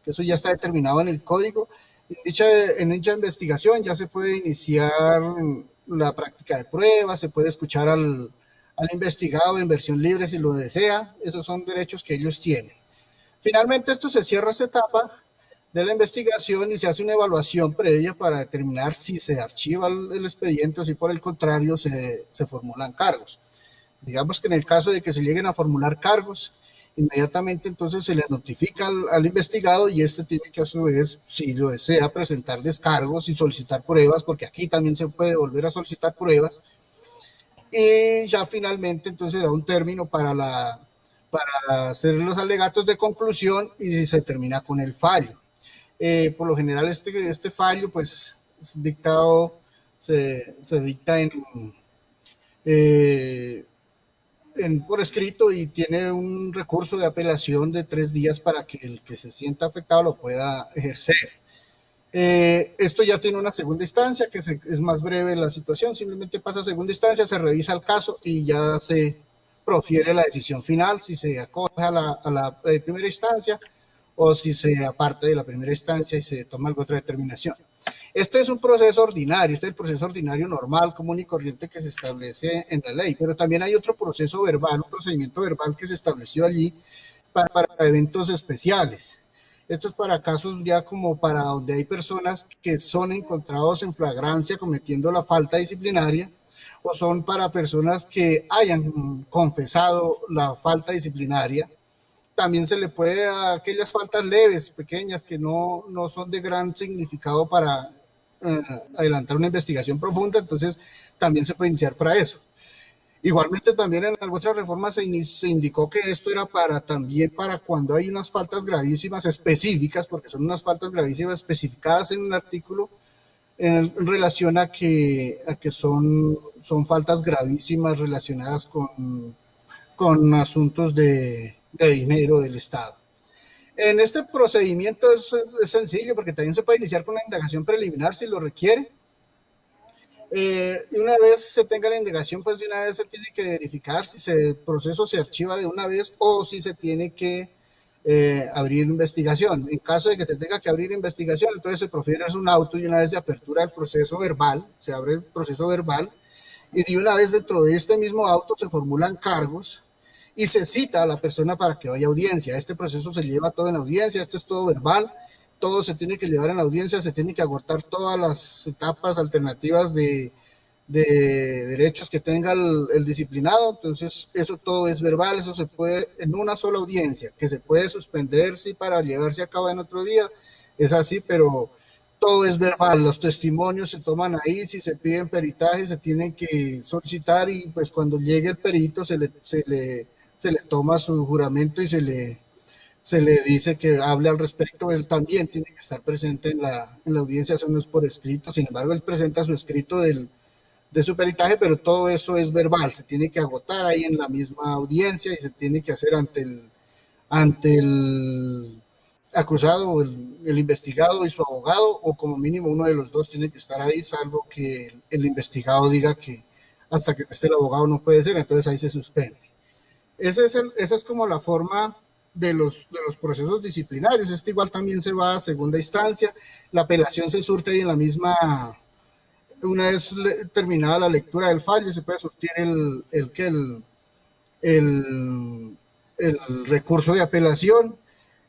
que eso ya está determinado en el código. En dicha investigación ya se puede iniciar la práctica de pruebas, se puede escuchar al investigado en versión libre si lo desea. Esos son derechos que ellos tienen. Finalmente, esto se cierra esa etapa de la investigación y se hace una evaluación previa para determinar si se archiva el expediente o si por el contrario se formulan cargos. Digamos que en el caso de que se lleguen a formular cargos, inmediatamente entonces se le notifica al investigado y este tiene que a su vez, si lo desea, presentar descargos y solicitar pruebas, porque aquí también se puede volver a solicitar pruebas. Y ya finalmente entonces da un término para hacer los alegatos de conclusión y se termina con el fallo. Por lo general este fallo pues dictado se dicta por escrito y tiene un recurso de apelación de 3 días para que el que se sienta afectado lo pueda ejercer. Esto ya tiene una segunda instancia que es más breve la situación, simplemente pasa a segunda instancia, se revisa el caso y ya se profiere la decisión final si se acoge a la primera instancia o si se aparte de la primera instancia y se toma alguna otra determinación. Este es un proceso ordinario, este es el proceso ordinario normal, común y corriente que se establece en la ley, pero también hay otro proceso verbal, un procedimiento verbal que se estableció allí para eventos especiales. Esto es para casos ya como para donde hay personas que son encontrados en flagrancia cometiendo la falta disciplinaria o son para personas que hayan confesado la falta disciplinaria. También se le puede a aquellas faltas leves, pequeñas, que no son de gran significado para adelantar una investigación profunda, entonces también se puede iniciar para eso. Igualmente también en alguna otra reforma se indicó que esto era también para cuando hay unas faltas gravísimas específicas, porque son unas faltas gravísimas especificadas en un artículo en relación a que son faltas gravísimas relacionadas con asuntos de dinero del Estado. En este procedimiento es sencillo porque también se puede iniciar con una indagación preliminar si lo requiere. Y una vez se tenga la indagación, pues de una vez se tiene que verificar si el proceso se archiva de una vez o si se tiene que abrir investigación. En caso de que se tenga que abrir investigación, entonces se profiere un auto y una vez de apertura del proceso verbal, se abre el proceso verbal y de una vez dentro de este mismo auto se formulan cargos y se cita a la persona para que vaya a audiencia. Este proceso se lleva todo en audiencia, este es todo verbal, todo se tiene que llevar en audiencia, se tiene que agotar todas las etapas alternativas de derechos que tenga el disciplinado, entonces eso todo es verbal, eso se puede en una sola audiencia, que se puede suspender, sí, para llevarse a cabo en otro día, es así, pero todo es verbal, los testimonios se toman ahí, si se piden peritajes se tienen que solicitar y pues cuando llegue el perito se le se le toma su juramento y se le dice que hable al respecto. Él también tiene que estar presente en la audiencia, eso no es por escrito. Sin embargo, él presenta su escrito de su peritaje, pero todo eso es verbal, se tiene que agotar ahí en la misma audiencia y se tiene que hacer ante el acusado, el investigado y su abogado, o como mínimo uno de los dos tiene que estar ahí, salvo que el investigado diga que hasta que no esté el abogado no puede ser, entonces ahí se suspende. Esa es como la forma de los procesos disciplinarios. Este igual también se va a segunda instancia, la apelación se surte ahí en la misma. Una vez terminada la lectura del fallo, se puede surtir el recurso de apelación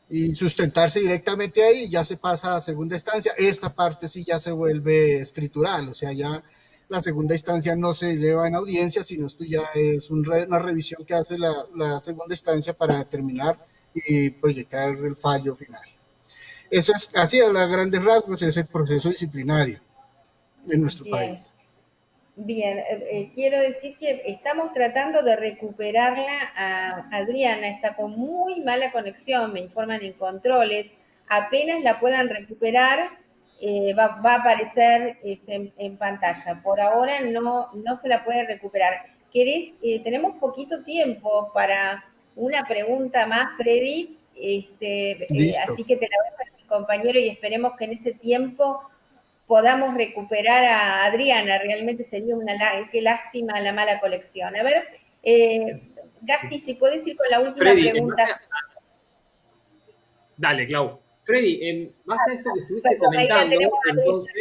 y sustentarse directamente ahí, ya se pasa a segunda instancia. Esta parte sí ya se vuelve escritural, o sea, ya la segunda instancia no se lleva en audiencia, sino esto ya es una revisión que hace la segunda instancia para determinar y proyectar el fallo final. Eso es, así a grandes rasgos, es el proceso disciplinario en nuestro país. Bien, quiero decir que estamos tratando de recuperarla a Adriana, está con muy mala conexión, me informan en controles, apenas la puedan recuperar, va a aparecer en pantalla. Por ahora no se la puede recuperar. Tenemos poquito tiempo para una pregunta más, Freddy, así que te la voy a hacer, mi compañero, y esperemos que en ese tiempo podamos recuperar a Adriana. Realmente sería qué lástima la mala colección. A ver, Gasti, si puedes ir con la última pregunta. Dale, Clau. Freddy, en base a esto que estuviste comentando, entonces...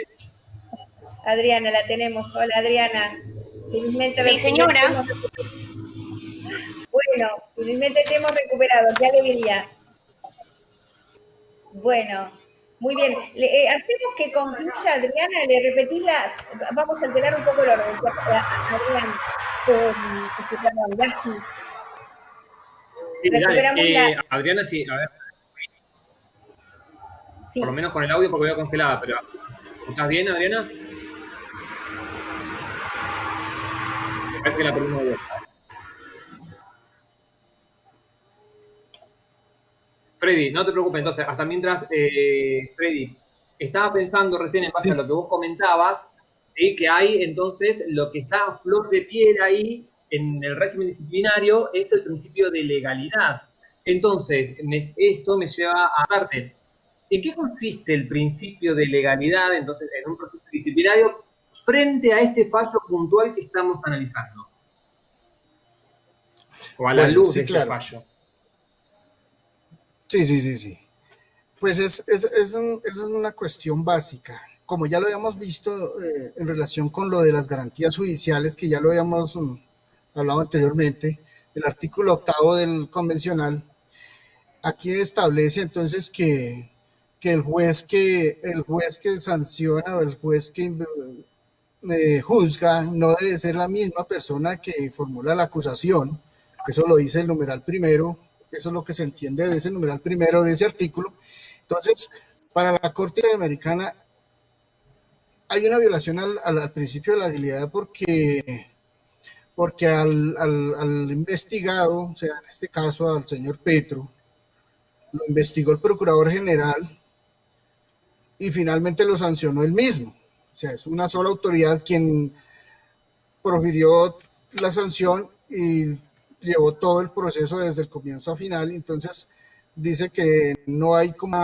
Adriana, la tenemos. Hola, Adriana. Sí, señora. Bueno, felizmente te hemos recuperado. Qué alegría. Bueno, muy bien. Hacemos que concluya Adriana, le repetís vamos a alterar un poco el orden. Adriana, perdón, Gasti. Sí, dale. Adriana, sí, a ver. Sí. Por lo menos con el audio porque veo congelada, pero ¿escuchás bien, Adriana? Me parece que la perdimos de vuelta. Freddy, no te preocupes, entonces, hasta mientras, Freddy, estaba pensando recién en base a lo que vos comentabas, ¿sí? Que hay entonces lo que está a flor de piel ahí en el régimen disciplinario es el principio de legalidad. Entonces, esto me lleva a darte, ¿en qué consiste el principio de legalidad entonces en un proceso disciplinario frente a este fallo puntual que estamos analizando? O a la luz de este fallo. Sí. Pues es una cuestión básica. Como ya lo habíamos visto en relación con lo de las garantías judiciales, que ya lo habíamos hablado anteriormente, el artículo 8 del convencional, aquí establece entonces que el juez que sanciona o el juez que juzga no debe ser la misma persona que formula la acusación, que eso lo dice el numeral primero. Eso es lo que se entiende de ese numeral primero de ese artículo. Entonces, para la Corte Interamericana hay una violación al principio de la legalidad porque al investigado, o sea, en este caso al señor Petro, lo investigó el Procurador General y finalmente lo sancionó él mismo. O sea, es una sola autoridad quien profirió la sanción y llevó todo el proceso desde el comienzo a final. Entonces dice que no hay como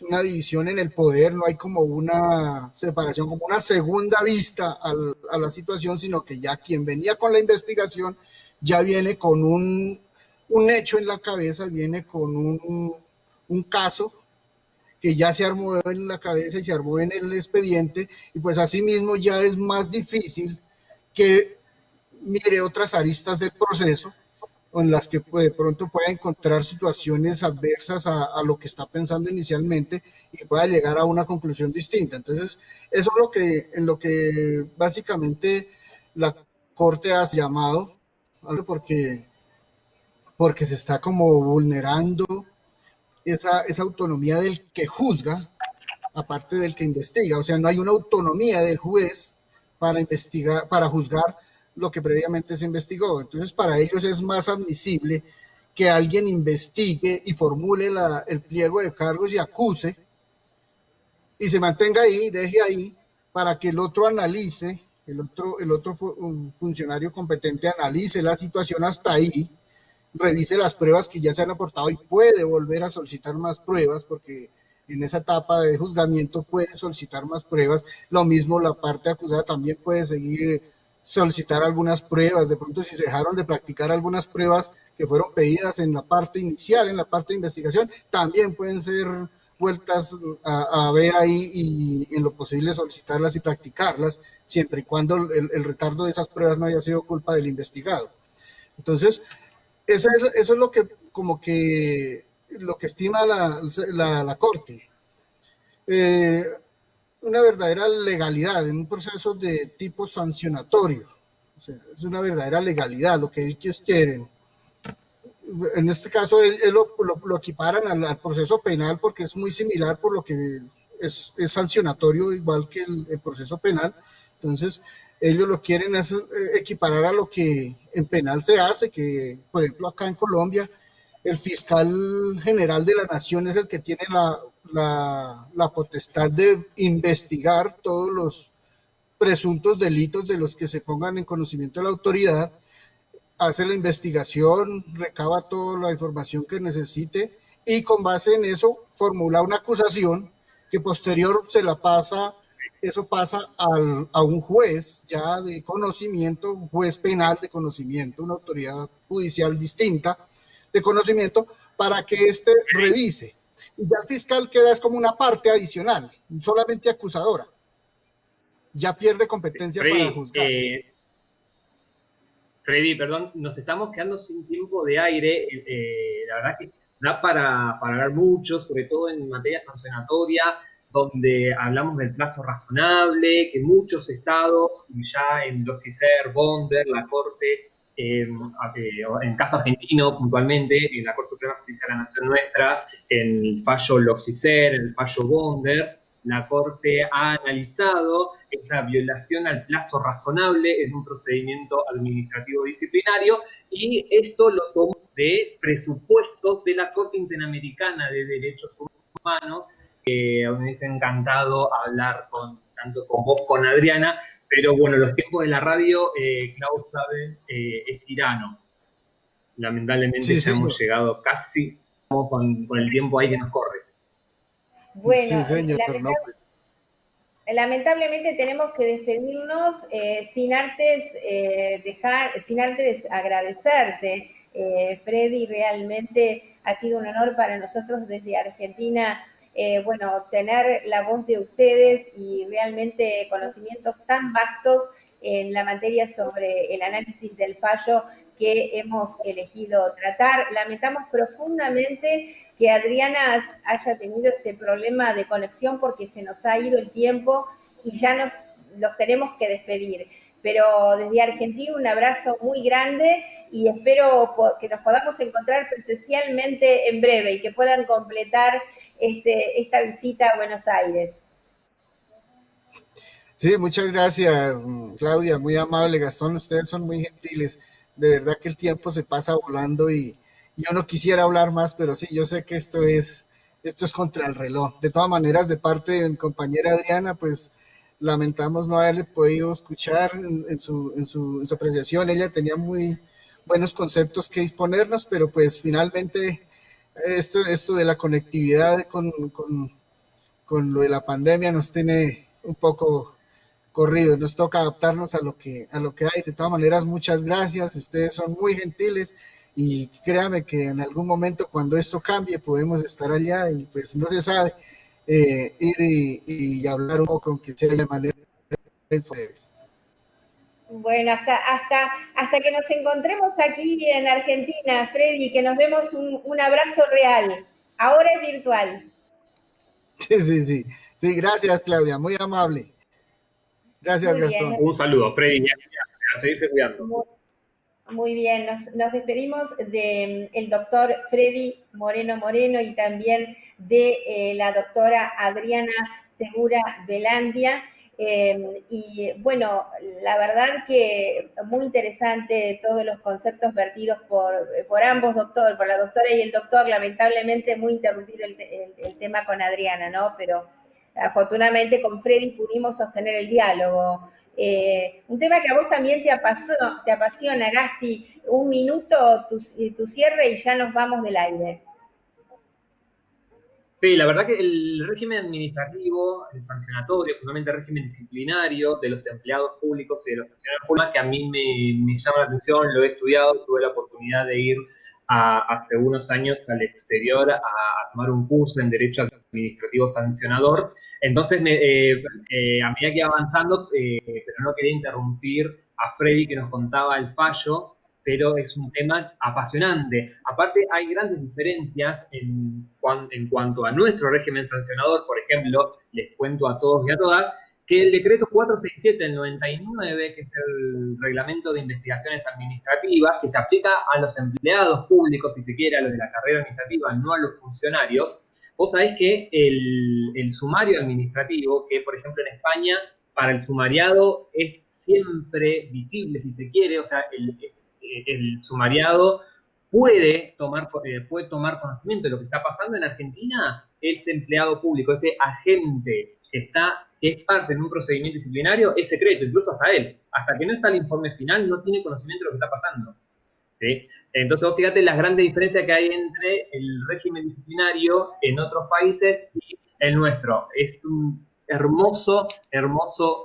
una división en el poder, no hay como una separación, como una segunda vista a la situación, sino que ya quien venía con la investigación ya viene con un hecho en la cabeza, viene con un caso que ya se armó en la cabeza y se armó en el expediente, y pues asimismo ya es más difícil que mire otras aristas del proceso en las que de pronto pueda encontrar situaciones adversas a lo que está pensando inicialmente y pueda llegar a una conclusión distinta. Entonces, eso es en lo que básicamente la Corte ha llamado, porque se está como vulnerando esa autonomía del que juzga, aparte del que investiga. O sea, no hay una autonomía del juez para investigar, para juzgar lo que previamente se investigó. Entonces, para ellos es más admisible que alguien investigue y formule el pliego de cargos y acuse y se mantenga ahí, deje ahí, para que el otro analice, el otro funcionario competente analice la situación hasta ahí, revise las pruebas que ya se han aportado y puede volver a solicitar más pruebas, porque en esa etapa de juzgamiento puede solicitar más pruebas. Lo mismo la parte acusada también puede seguir solicitar algunas pruebas. De pronto, si se dejaron de practicar algunas pruebas que fueron pedidas en la parte inicial, en la parte de investigación, también pueden ser vueltas a ver ahí y en lo posible solicitarlas y practicarlas, siempre y cuando el retardo de esas pruebas no haya sido culpa del investigado. Entonces, eso es lo que, como que, lo que estima la Corte. Una verdadera legalidad en un proceso de tipo sancionatorio. O sea, es una verdadera legalidad lo que ellos quieren. En este caso, lo equiparan al proceso penal porque es muy similar, por lo que es sancionatorio, igual que el proceso penal. Entonces, ellos lo quieren equiparar a lo que en penal se hace, que por ejemplo acá en Colombia, el fiscal general de la nación es el que tiene la potestad de investigar todos los presuntos delitos de los que se pongan en conocimiento de la autoridad, hace la investigación, recaba toda la información que necesite y con base en eso formula una acusación que posterior se la pasa, eso pasa a un juez ya de conocimiento, un juez penal de conocimiento, una autoridad judicial distinta de conocimiento, para que éste revise. Y ya el fiscal queda es como una parte adicional, solamente acusadora. Ya pierde competencia para juzgar. Freddy, perdón, nos estamos quedando sin tiempo de aire. La verdad que da para hablar mucho, sobre todo en materia sancionatoria, donde hablamos del plazo razonable, que muchos estados, ya en Logicer, Bonder, la Corte, en caso argentino puntualmente, en la Corte Suprema de Justicia de la Nación nuestra, en el fallo Logicer, en el fallo Bonder, la Corte ha analizado esta violación al plazo razonable en un procedimiento administrativo disciplinario y esto lo tomó de presupuestos de la Corte Interamericana de Derechos Humanos, que me hubiese encantado hablar tanto con vos, con Adriana, pero bueno, los tiempos de la radio, Klaus sabe, es tirano. Lamentablemente sí, ya hemos llegado casi con el tiempo ahí que nos corre. Bueno, sí, señor, lamentablemente tenemos que despedirnos sin antes agradecerte, Freddy. Realmente ha sido un honor para nosotros desde Argentina, bueno, tener la voz de ustedes y realmente conocimientos tan vastos en la materia sobre el análisis del fallo que hemos elegido tratar. Lamentamos profundamente que Adriana haya tenido este problema de conexión porque se nos ha ido el tiempo y ya los tenemos que despedir. Pero desde Argentina un abrazo muy grande y espero que nos podamos encontrar presencialmente en breve y que puedan completar esta visita a Buenos Aires. Sí, muchas gracias, Claudia, muy amable. Gastón, ustedes son muy gentiles. De verdad que el tiempo se pasa volando y yo no quisiera hablar más, pero sí, yo sé que esto es contra el reloj. De todas maneras, de parte de mi compañera Adriana, pues lamentamos no haberle podido escuchar en su apreciación. Ella tenía muy buenos conceptos que disponernos, pero pues finalmente esto de la conectividad con lo de la pandemia nos tiene un poco corrido, nos toca adaptarnos a lo que hay. De todas maneras, muchas gracias, ustedes son muy gentiles y créame que en algún momento cuando esto cambie podemos estar allá y pues no se sabe, ir y hablar un poco, aunque sea de manera jueves. Bueno, hasta que nos encontremos aquí en Argentina, Freddy, que nos demos un abrazo real. Ahora es virtual. Sí, gracias, Claudia, muy amable. Gracias, muy Gastón. Bien. Un saludo, Freddy, a seguirse cuidando. Muy bien, nos despedimos del doctor Freddy Moreno y también de la doctora Adriana Segura Velandia. Y bueno, la verdad que muy interesante todos los conceptos vertidos por ambos doctores, por la doctora y el doctor. Lamentablemente muy interrumpido el tema con Adriana, ¿no? Pero afortunadamente con Freddy pudimos sostener el diálogo. Un tema que a vos también te apasiona, Gasti. Un minuto, tu cierre y ya nos vamos del aire. Sí, la verdad que el régimen administrativo, el sancionatorio, fundamentalmente el régimen disciplinario de los empleados públicos y de los funcionarios públicos, que a mí me llama la atención, lo he estudiado, tuve la oportunidad de ir hace unos años al exterior a tomar un curso en Derecho Administrativo Sancionador. Entonces, a medida que iba avanzando, pero no quería interrumpir a Freddy que nos contaba el fallo, pero es un tema apasionante. Aparte, hay grandes diferencias en cuanto a nuestro régimen sancionador. Por ejemplo, les cuento a todos y a todas que el decreto 467 del 99, que es el reglamento de investigaciones administrativas, que se aplica a los empleados públicos, si se quiere, a los de la carrera administrativa, no a los funcionarios. Vos sabés que el sumario administrativo, que por ejemplo en España, para el sumariado es siempre visible, si se quiere, o sea, el sumariado puede tomar conocimiento de lo que está pasando en Argentina. Ese empleado público, ese agente que es parte de un procedimiento disciplinario, es secreto, incluso hasta él. Hasta que no está el informe final, no tiene conocimiento de lo que está pasando. ¿Sí? Entonces, vos fíjate las grandes diferencias que hay entre el régimen disciplinario en otros países y el nuestro. Es un hermoso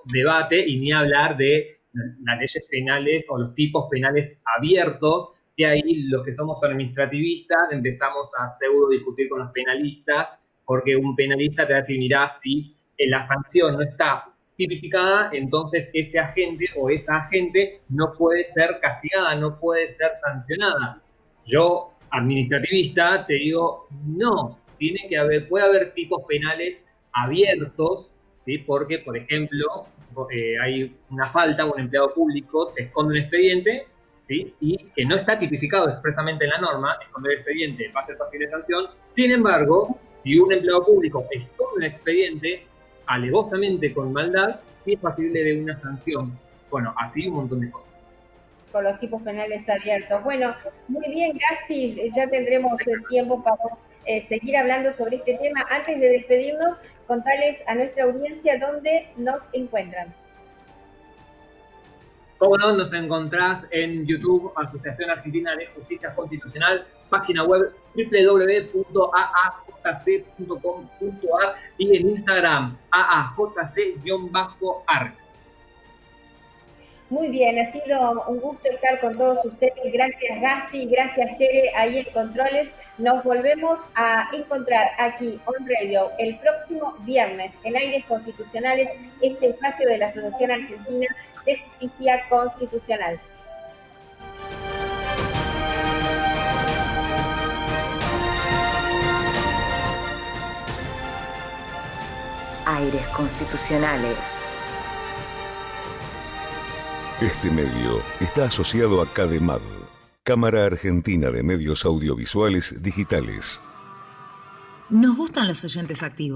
debate, y ni hablar de las leyes penales o los tipos penales abiertos, que ahí los que somos administrativistas empezamos a pseudo discutir con los penalistas, porque un penalista te va a decir, mirá, si la sanción no está tipificada, entonces ese agente o esa agente no puede ser castigada, no puede ser sancionada. Yo, administrativista, te digo, no, puede haber tipos penales abiertos, ¿sí? Porque, por ejemplo, hay una falta, un empleado público te esconde un expediente, ¿sí? Y que no está tipificado expresamente en la norma, esconder el expediente va a ser fácil de sanción. Sin embargo, si un empleado público esconde un expediente alevosamente con maldad, sí es pasible de una sanción. Bueno, así un montón de cosas. Con los tipos penales abiertos. Bueno, muy bien, Gasti, ya tendremos el tiempo para seguir hablando sobre este tema. Antes de despedirnos, contarles a nuestra audiencia dónde nos encuentran. Como no, nos encontrás en YouTube, Asociación Argentina de Justicia Constitucional, página web www.aajc.com.ar y en Instagram, aajc-arc. Muy bien, ha sido un gusto estar con todos ustedes. Gracias, Gasti, gracias, Tere, ahí en Controles. Nos volvemos a encontrar aquí, On Radio, el próximo viernes, en Aires Constitucionales, este espacio de la Asociación Argentina de Justicia Constitucional. Aires Constitucionales. Este medio está asociado a CADEMAD, Cámara Argentina de Medios Audiovisuales Digitales. Nos gustan los oyentes activos.